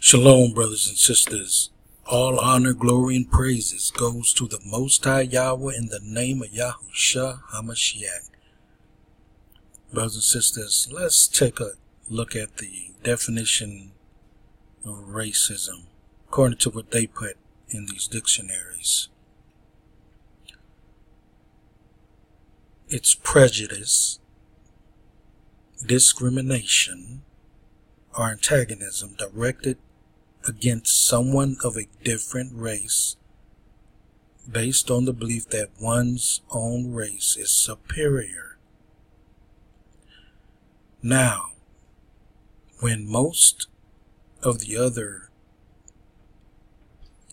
Shalom, brothers and sisters. All honor, glory, and praises goes to the Most High Yahuah in the name of Yahusha HaMashiach. Brothers and sisters, let's take a look at the definition of racism according to what they put in these dictionaries. It's prejudice, discrimination, or antagonism directed against someone of a different race based on the belief that one's own race is superior. Now, when most of the other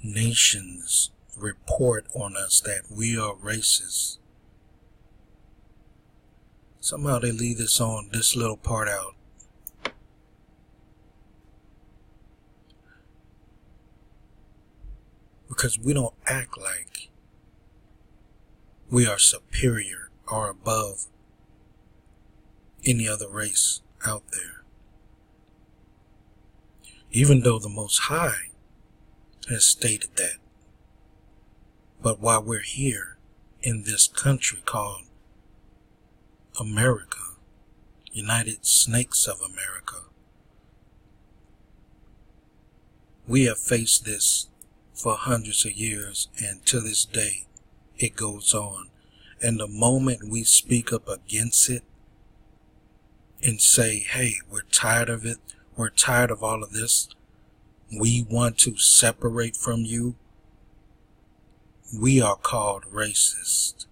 nations report on us that we are racist, somehow they leave this little part out. Because we don't act like we are superior or above any other race out there. Even though the Most High has stated that. But while we're here in this country called America, United Snakes of America, we have faced this for hundreds of years, and to this day it goes on. And the moment we speak up against it and say, hey, we're tired of it, we're tired of all of this, we want to separate from you, we are called racist.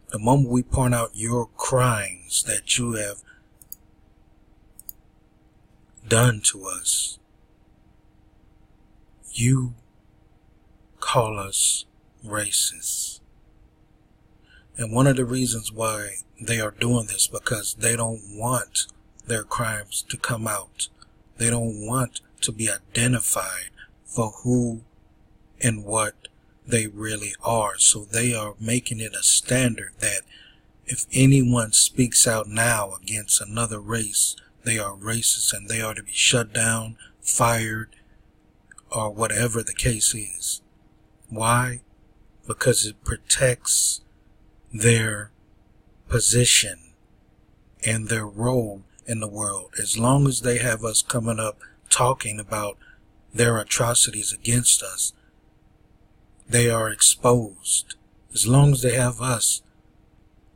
The moment we point out your crimes that you have done to us, you call us racist. And one of the reasons why they are doing this, because they don't want their crimes to come out. They don't want to be identified for who and what they really are. So they are making it a standard that if anyone speaks out now against another race, they are racist and they are to be shut down, fired, or whatever the case is. Why? Because it protects their position and their role in the world. As long as they have us coming up talking about their atrocities against us, they are exposed. As long as they have us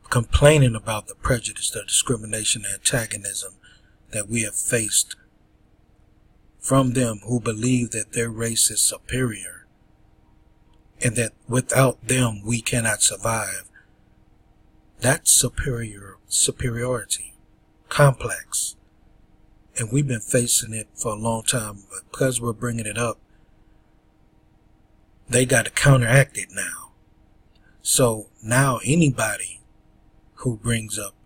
complaining about the prejudice, the discrimination, and antagonism that we have faced from them who believe that their race is superior, and that without them we cannot survive. That's superiority complex. And we've been facing it for a long time, but because we're bringing it up, they got to counteract it now. So now anybody who brings up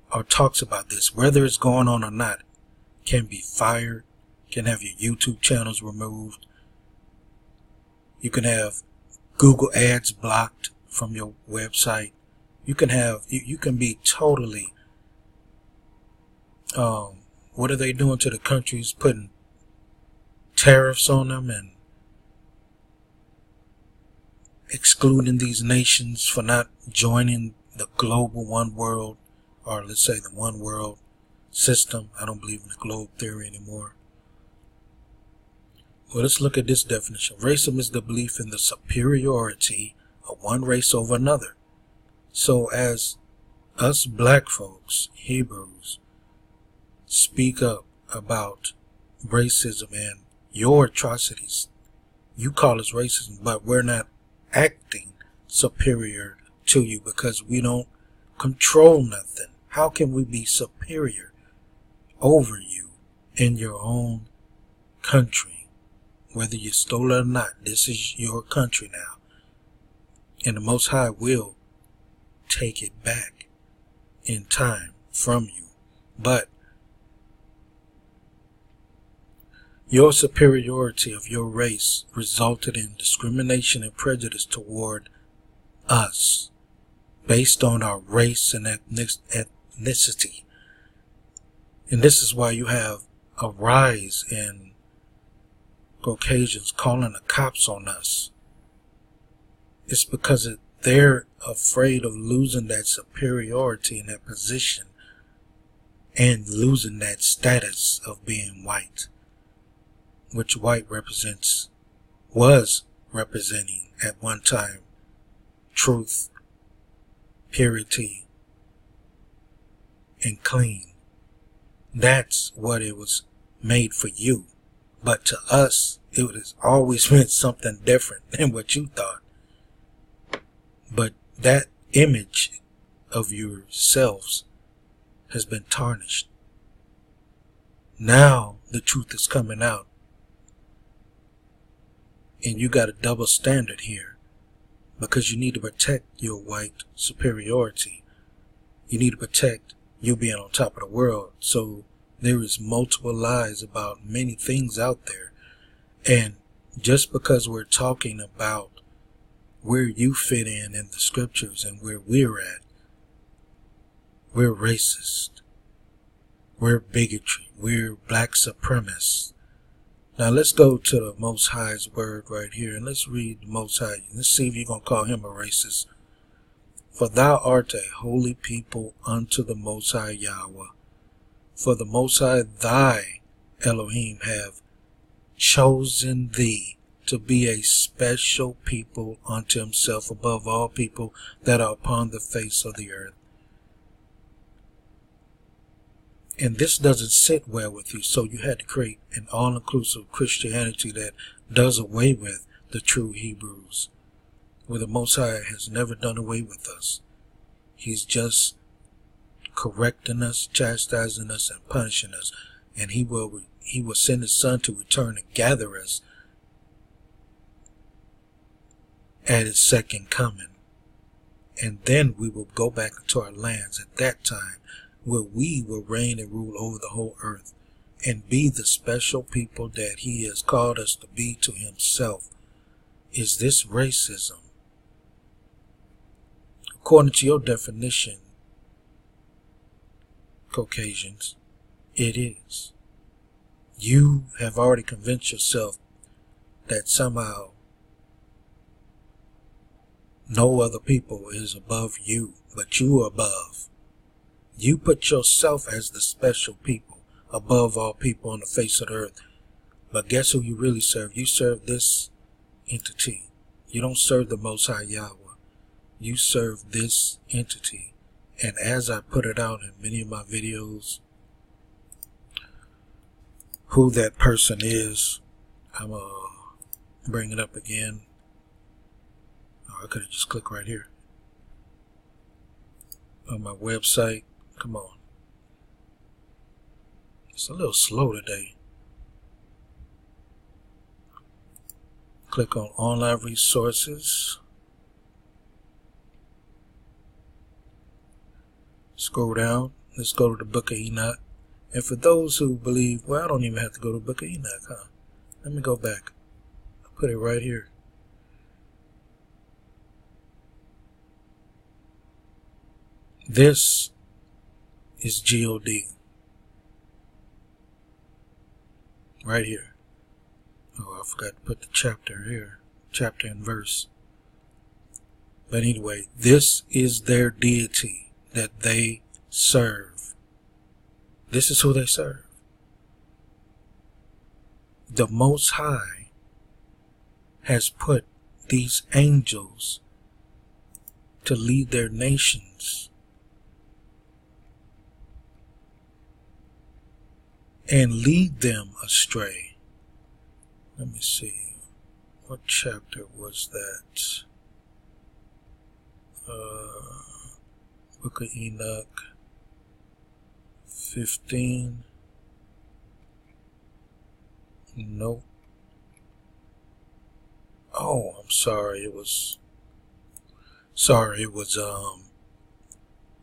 or talks about this, whether it's going on or not, can be fired, can have your YouTube channels removed. You can have Google ads blocked from your website. You can have, you can be totally, what are they doing to the countries? Putting tariffs on them and excluding these nations for not joining the global one world, or let's say the one world system. I don't believe in the globe theory anymore. Well, let's look at this definition. Racism is the belief in the superiority of one race over another. So as us black folks, Hebrews, speak up about racism and your atrocities, you call us racism, but we're not acting superior to you because we don't control nothing. How can we be superior over you in your own country? Whether you stole it or not, this is your country now. And the Most High will take it back in time from you. But your superiority of your race resulted in discrimination and prejudice toward us based on our race and ethnicity. And this is why you have a rise in Caucasians calling the cops on us. It's because they're afraid of losing that superiority in that position and losing that status of being white, which white was representing at one time truth, purity, and clean. That's what it was made for you. But to us, it has always meant something different than what you thought. But that image of yourselves has been tarnished. Now the truth is coming out. And you got a double standard here, because you need to protect your white superiority. You need to protect you being on top of the world. So there is multiple lies about many things out there. And just because we're talking about where you fit in the scriptures and where we're at, we're racist, we're bigotry, we're black supremacists. Now let's go to the Most High's word right here, and let's read the Most High. Let's see if you're going to call him a racist. For thou art a holy people unto the Most High Yahuah. For the Most High thy Elohim have chosen thee to be a special people unto himself above all people that are upon the face of the earth. And this doesn't sit well with you, so you had to create an all-inclusive Christianity that does away with the true Hebrews, where the Most High has never done away with us. He's just correcting us, chastising us, and punishing us. And he will send his Son to return and gather us at his second coming. And then we will go back into our lands at that time, where we will reign and rule over the whole earth and be the special people that he has called us to be to himself. Is this racism? According to your definition, Caucasians, it is. You have already convinced yourself that somehow no other people is above you, but you are above. You put yourself as the special people, above all people on the face of the earth. But guess who you really serve? You serve this entity. You don't serve the Most High Yahuah. You serve this entity. And as I put it out in many of my videos, who that person is, I'm going to bring it up again. Oh, I could have just clicked right here on my website. Come on. It's a little slow today. Click on online resources. Scroll down. Let's go to the Book of Enoch. And for those who believe, well, I don't even have to go to the Book of Enoch, huh? Let me go back. I'll put it right here. This is G-O-D. Right here. Oh, I forgot to put the chapter here. Chapter and verse. But anyway, this is their deity that they serve. This is who they serve. The Most High has put these angels to lead their nations and lead them astray. Let me see. What chapter was that? Book of Enoch 15. Nope. Oh, I'm sorry. It was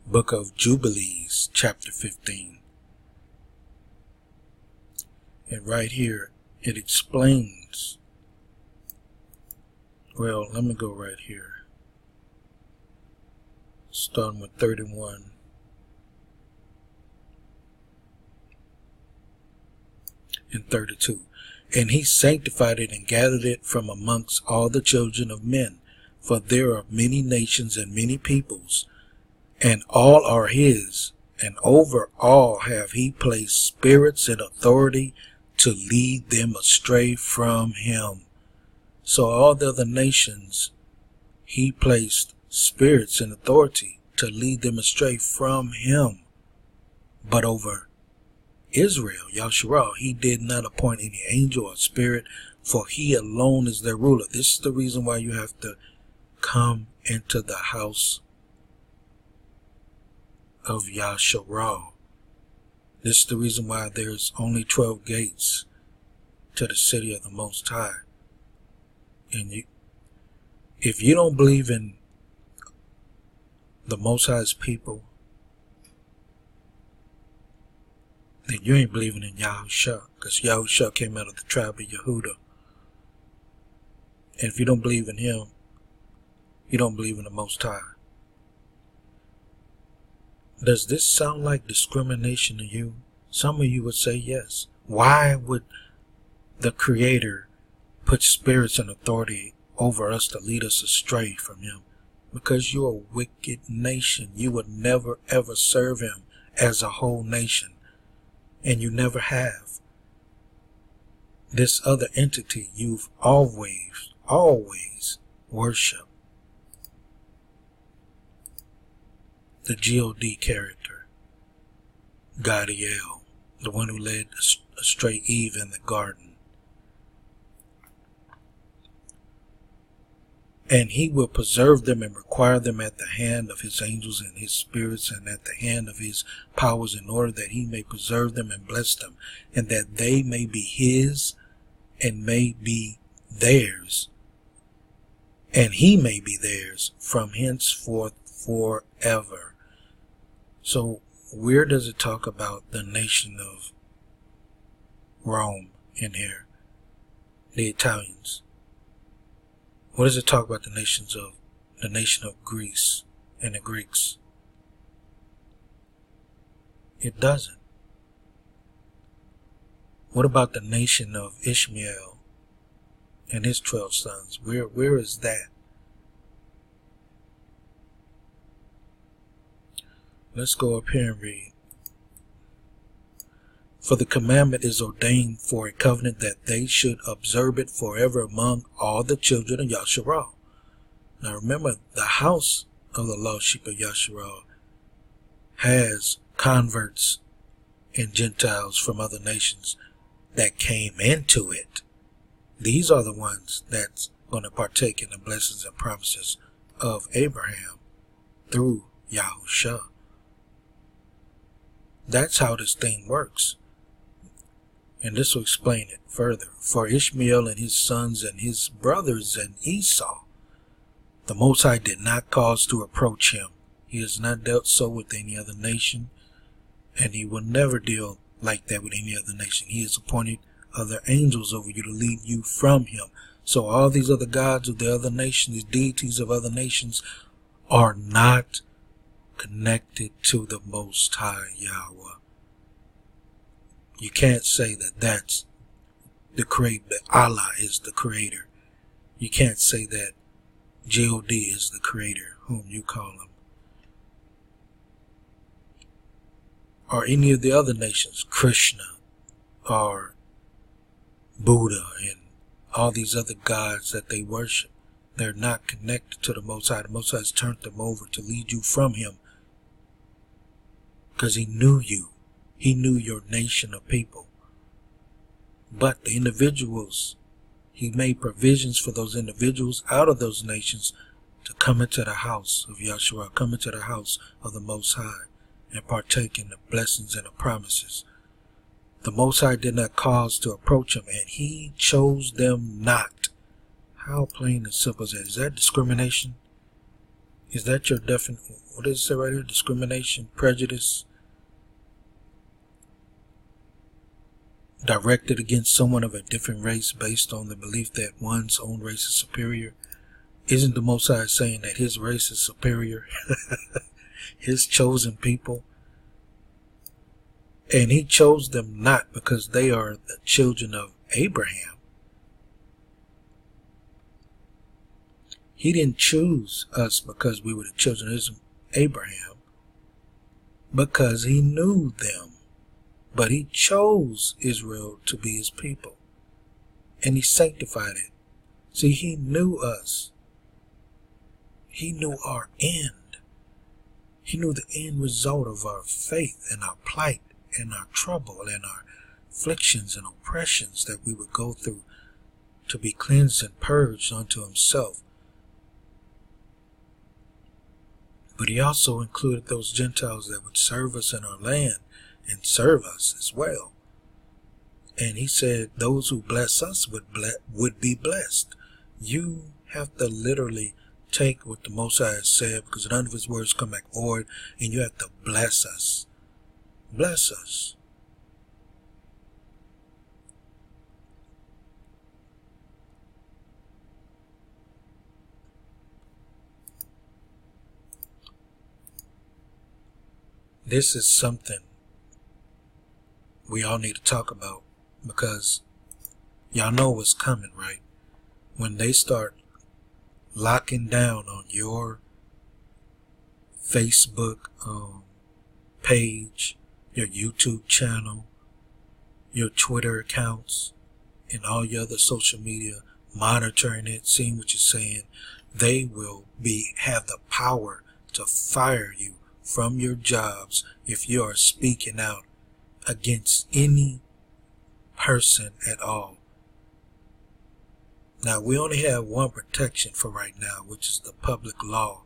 Book of Jubilees, chapter 15. And right here, it explains. Well, let me go right here. Starting with 31. and 32. And he sanctified it and gathered it from amongst all the children of men. For there are many nations and many peoples, and all are his. And over all have he placed spirits in authority to lead them astray from him. So all the other nations, he placed spirits in authority to lead them astray from him. But over Israel, Yahushua, he did not appoint any angel or spirit, for he alone is their ruler. This is the reason why you have to come into the house of Yahushua. This is the reason why there's only 12 gates to the city of the Most High. And if you don't believe in the Most High's people, then you ain't believing in Yahusha, because Yahusha came out of the tribe of Yahudah. And if you don't believe in him, you don't believe in the Most High. Does this sound like discrimination to you? Some of you would say yes. Why would the Creator put spirits in authority over us to lead us astray from him? Because you're a wicked nation. You would never ever serve him as a whole nation. And you never have. This other entity you've always worshiped. The God character, Gadiel, the one who led astray Eve in the garden. And he will preserve them and require them at the hand of his angels and his spirits and at the hand of his powers, in order that he may preserve them and bless them, and that they may be his and may be theirs, and he may be theirs from henceforth forever. So where does it talk about the nation of Rome in here? The Italians. What does it talk about the nation of Greece and the Greeks? It doesn't. What about the nation of Ishmael and his 12 sons? Where is that? Let's go up here and read. For the commandment is ordained for a covenant, that they should observe it forever among all the children of Yahushua. Now remember, the house of the lost sheep of Yahushua has converts and Gentiles from other nations that came into it. These are the ones that's going to partake in the blessings and promises of Abraham through Yahusha. That's how this thing works. And this will explain it further. For Ishmael and his sons and his brothers and Esau, the Most High did not cause to approach him. He has not dealt so with any other nation, and he will never deal like that with any other nation. He has appointed other angels over you to lead you from him. So all these other gods of the other nations, these deities of other nations, are not connected to the Most High Yahuah. You can't say that that's the creator, that Allah is the creator. You can't say that God is the creator, whom you call him. Or any of the other nations, Krishna or Buddha and all these other gods that they worship. They're not connected to the Most High. The Most High has turned them over to lead you from him, because he knew you. He knew your nation of people. But the individuals, he made provisions for those individuals out of those nations to come into the house of Yahushua, come into the house of the Most High, and partake in the blessings and the promises. The Most High did not cause to approach him, and he chose them not. How plain and simple is that? Is that discrimination? Is that your definition? What does it say right here? Discrimination, prejudice, directed against someone of a different race based on the belief that one's own race is superior. Isn't the Most High saying that his race is superior? His chosen people. And he chose them not because they are the children of Abraham. He didn't choose us because we were the children of Abraham, because he knew them. But he chose Israel to be his people, and he sanctified it. See, he knew us. He knew our end. He knew the end result of our faith and our plight and our trouble and our afflictions and oppressions that we would go through to be cleansed and purged unto himself. But he also included those Gentiles that would serve us in our land and serve us as well. And he said those who bless us would be blessed. You have to literally take what the Most High has said, because none of his words come back void, and you have to bless us. Bless us. This is something we all need to talk about, because y'all know what's coming, right? When they start locking down on your Facebook page, your YouTube channel, your Twitter accounts, and all your other social media, monitoring it, seeing what you're saying, they will have the power to fire you from your jobs if you are speaking out against any person at all. Now, we only have one protection for right now, which is the public law.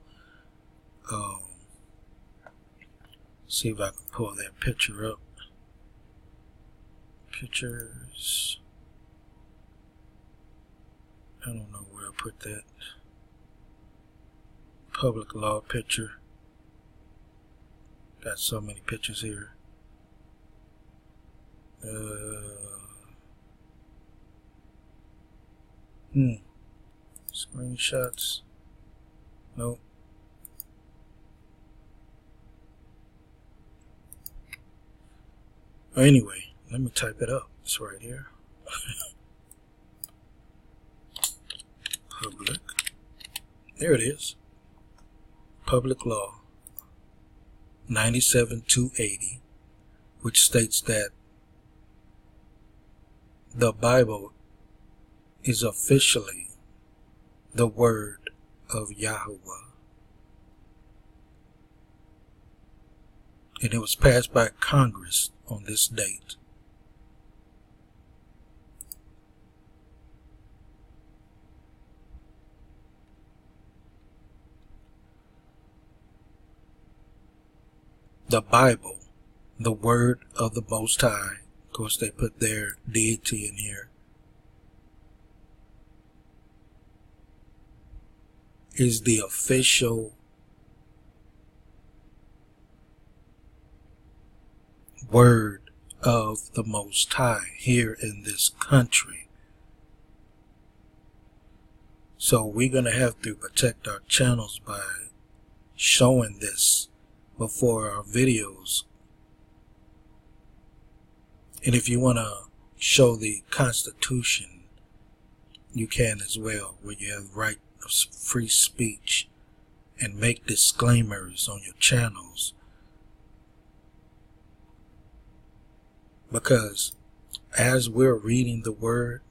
See if I can pull that picture up. Pictures. I don't know where I put that. Public law picture. Got so many pictures here. Screenshots. Nope. Anyway, let me type it up. It's right here. Public. There it is. Public law 97-280, which states that the Bible is officially the word of Yahuah. And it was passed by Congress on this date. The Bible, the word of the Most High, of course they put their deity in here, is the official word of the Most High here in this country. So we're going to have to protect our channels by showing this before our videos. And if you want to show the Constitution, you can as well, where you have right of free speech, and make disclaimers on your channels. Because as we're reading the word,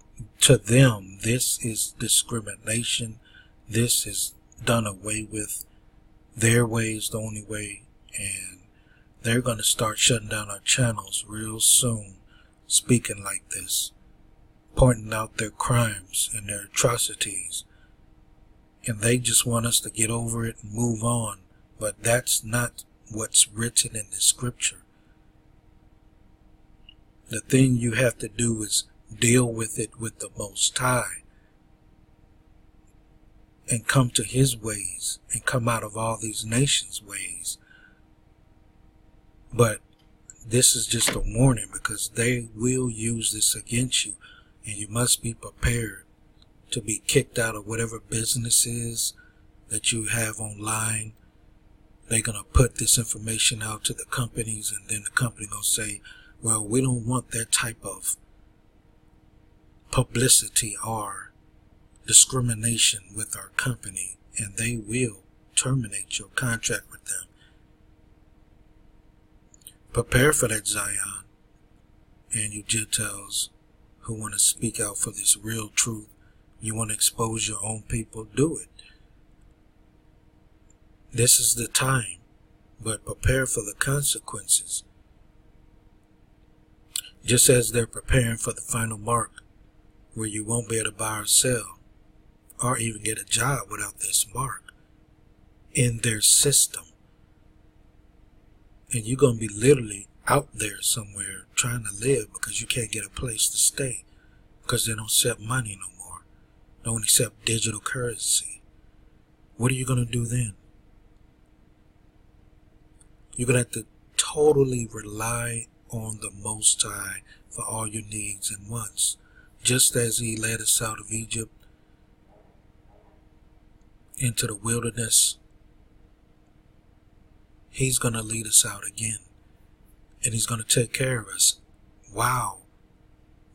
to them this is discrimination. This is done away with. Their way is the only way, and they're going to start shutting down our channels real soon, speaking like this, pointing out their crimes and their atrocities. And they just want us to get over it and move on. But that's not what's written in the scripture. The thing you have to do is deal with it with the Most High, and come to his ways, and come out of all these nations' ways. But this is just a warning, because they will use this against you, and you must be prepared to be kicked out of whatever businesses that you have online. They're going to put this information out to the companies, and then the company going to say, well, we don't want that type of publicity or discrimination with our company, and they will terminate your contract with them. Prepare for that, Zion, and you Gentiles who want to speak out for this real truth. You want to expose your own people, do it. This is the time, but prepare for the consequences. Just as they're preparing for the final mark, where you won't be able to buy or sell, or even get a job without this mark in their system. And you're going to be literally out there somewhere trying to live because you can't get a place to stay because they don't accept money no more. They don't accept digital currency. What are you going to do then? You're going to have to totally rely on the Most High for all your needs and wants. Just as He led us out of Egypt into the wilderness, He's going to lead us out again. And He's going to take care of us while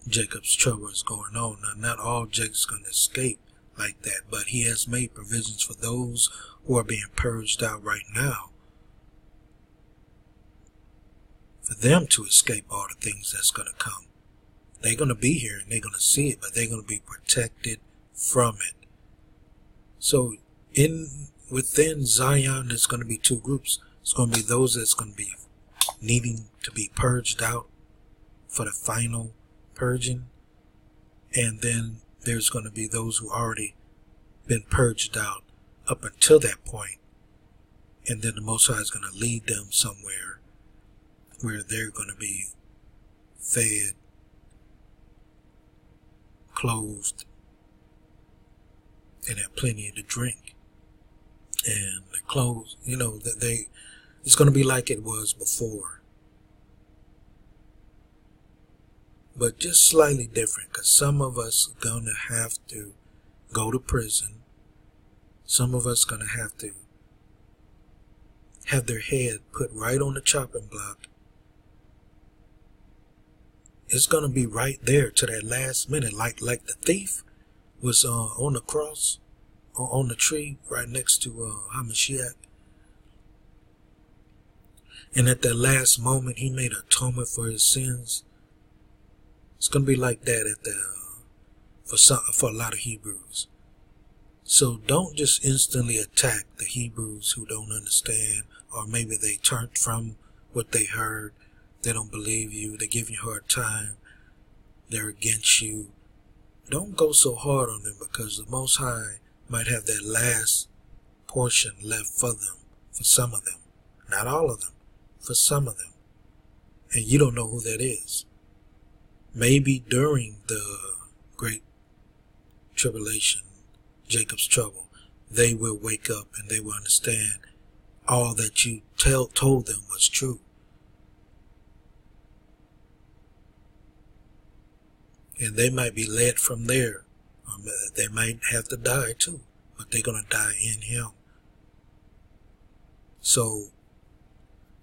Jacob's trouble is going on. Now, not all Jacob's going to escape like that, but He has made provisions for those who are being purged out right now, for them to escape all the things that's going to come. They're going to be here and they're going to see it, but they're going to be protected from it. So within Zion, there's going to be two groups. It's going to be those that's going to be needing to be purged out for the final purging. And then there's going to be those who already been purged out up until that point. And then the Most High is going to lead them somewhere where they're going to be fed, clothed, and have plenty to drink. And the clothes, it's going to be like it was before. But just slightly different, because some of us are going to have to go to prison. Some of us are going to have their head put right on the chopping block. It's going to be right there to that last minute, like the thief was on the cross, on the tree, right next to Hamashiach. And at that last moment, he made atonement for his sins. It's going to be like that for a lot of Hebrews. So don't just instantly attack the Hebrews who don't understand, or maybe they turned from what they heard. They don't believe you. They give you a hard time. They're against you. Don't go so hard on them, because the Most High might have that last portion left for them, for some of them. Not all of them, for some of them. And you don't know who that is. Maybe during the Great Tribulation, Jacob's trouble, they will wake up and they will understand all that you told them was true. And they might be led from there. They might have to die too, but they're going to die in Him. So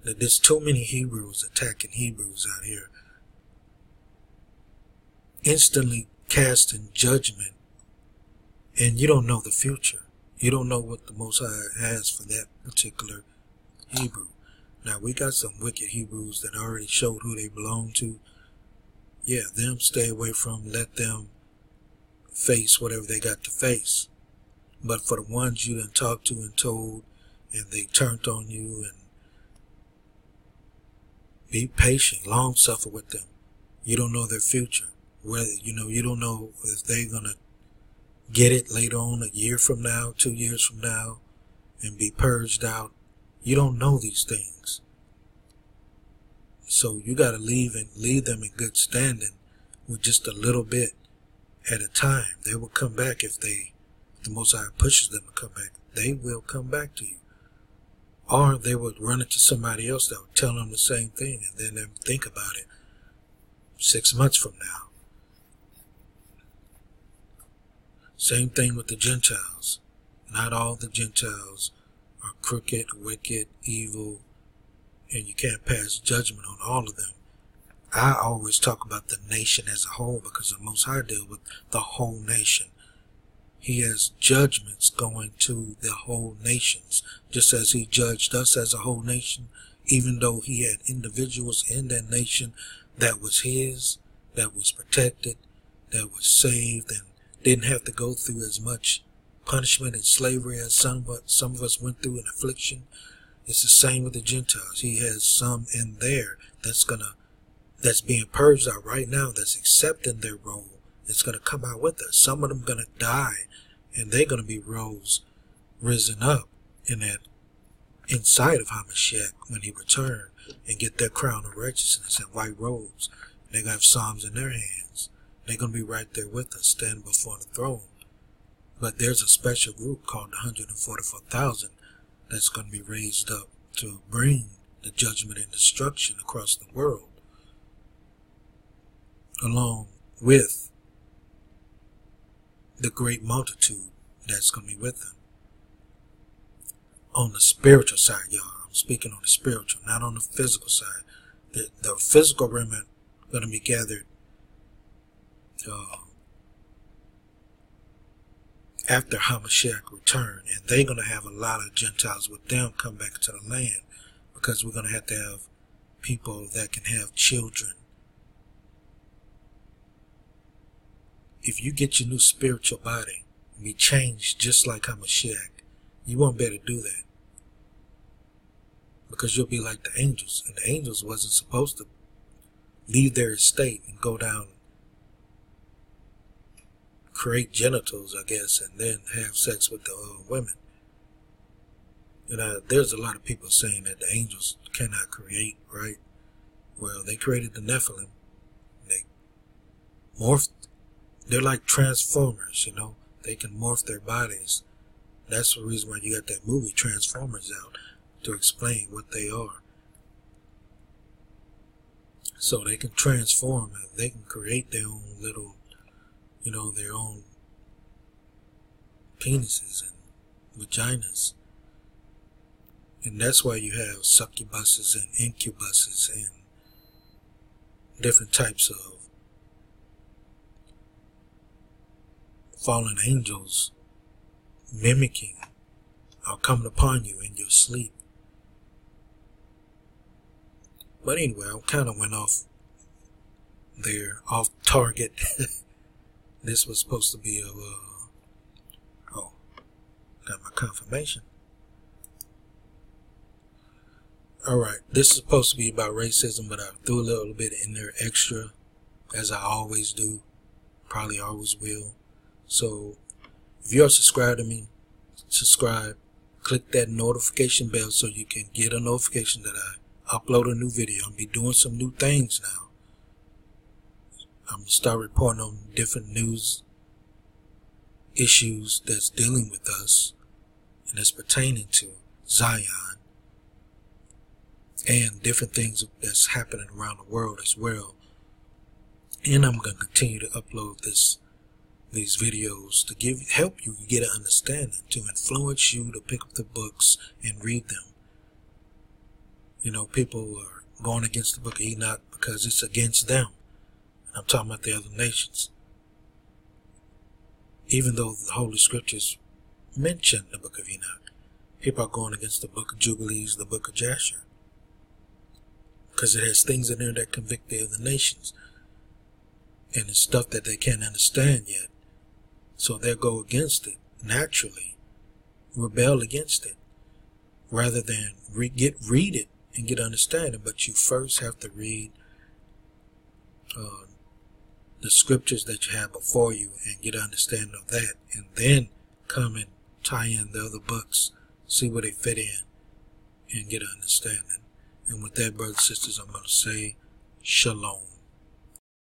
there's too many Hebrews attacking Hebrews out here, instantly casting judgment, and you don't know the future. You don't know what the Most High has for that particular Hebrew. Now, we got some wicked Hebrews that already showed who they belong to. Yeah, them stay away from, let them face whatever they got to face. But for the ones you done talked to and told, and they turned on you, and be patient, long suffer with them. You don't know their future. Whether, you don't know if they're going to get it later on, a year from now, 2 years from now, and be purged out. You don't know these things. So you got to leave them in good standing with just a little bit at a time. They will come back if the Most High pushes them to come back. They will come back to you. Or they would run into somebody else that would tell them the same thing, and then they think about it 6 months from now. Same thing with the Gentiles. Not all the Gentiles are crooked, wicked, evil, and you can't pass judgment on all of them. I always talk about the nation as a whole because the Most High deals with the whole nation. He has judgments going to the whole nations, just as he judged us as a whole nation, even though he had individuals in that nation that was his, that was protected, that was saved, and didn't have to go through as much punishment and slavery as some of us went through in affliction. It's the same with the Gentiles. He has some in there that's being purged out right now, that's accepting their role. It's going to come out with us. Some of them going to die, and they're going to be risen up in that inside of Hamashiach when he returned, and get their crown of righteousness and white robes. They're going to have psalms in their hands. They're going to be right there with us, standing before the throne. But there's a special group called the 144,000 that's going to be raised up to bring the judgment and destruction across the world, along with the great multitude that's going to be with them. On the spiritual side, y'all, I'm speaking on the spiritual, not on the physical side. The physical remnant going to be gathered after Hamashiach return, and they're going to have a lot of Gentiles with them come back to the land, because we're going to have people that can have children. If you get your new spiritual body and be changed just like Hamashiach, you won't be able to do that, because you'll be like the angels, and the angels wasn't supposed to leave their estate and go down, create genitals, I guess, and then have sex with the women. There's a lot of people saying that the angels cannot create, right? Well, they created the Nephilim. They morphed. They're like transformers, They can morph their bodies. That's the reason why you got that movie Transformers out, to explain what they are. So they can transform, and they can create their own little, their own penises and vaginas. And that's why you have succubuses and incubuses and different types of fallen angels mimicking or coming upon you in your sleep. But anyway, I kind of went off target. This was supposed to be got my confirmation. Alright, this is supposed to be about racism, but I threw a little bit in there extra, as I always do, probably always will. So, if you're subscribed to me, subscribe, click that notification bell so you can get a notification that I upload a new video. I'll be doing some new things now. I'm going to start reporting on different news issues that's dealing with us and that's pertaining to Zion, and different things that's happening around the world as well. And I'm going to continue to upload these videos to help you get an understanding, to influence you to pick up the books and read them. People are going against the book of Enoch because it's against them. And I'm talking about the other nations. Even though the Holy Scriptures mention the book of Enoch, people are going against the book of Jubilees, the book of Jasher, because it has things in there that convict the other nations, and it's stuff that they can't understand yet. So they'll go against it naturally, rebel against it, rather than read it and get understanding. But you first have to read the scriptures that you have before you and get understanding of that, and then come and tie in the other books, see where they fit in, and get understanding. And with that, brothers and sisters, I'm going to say shalom.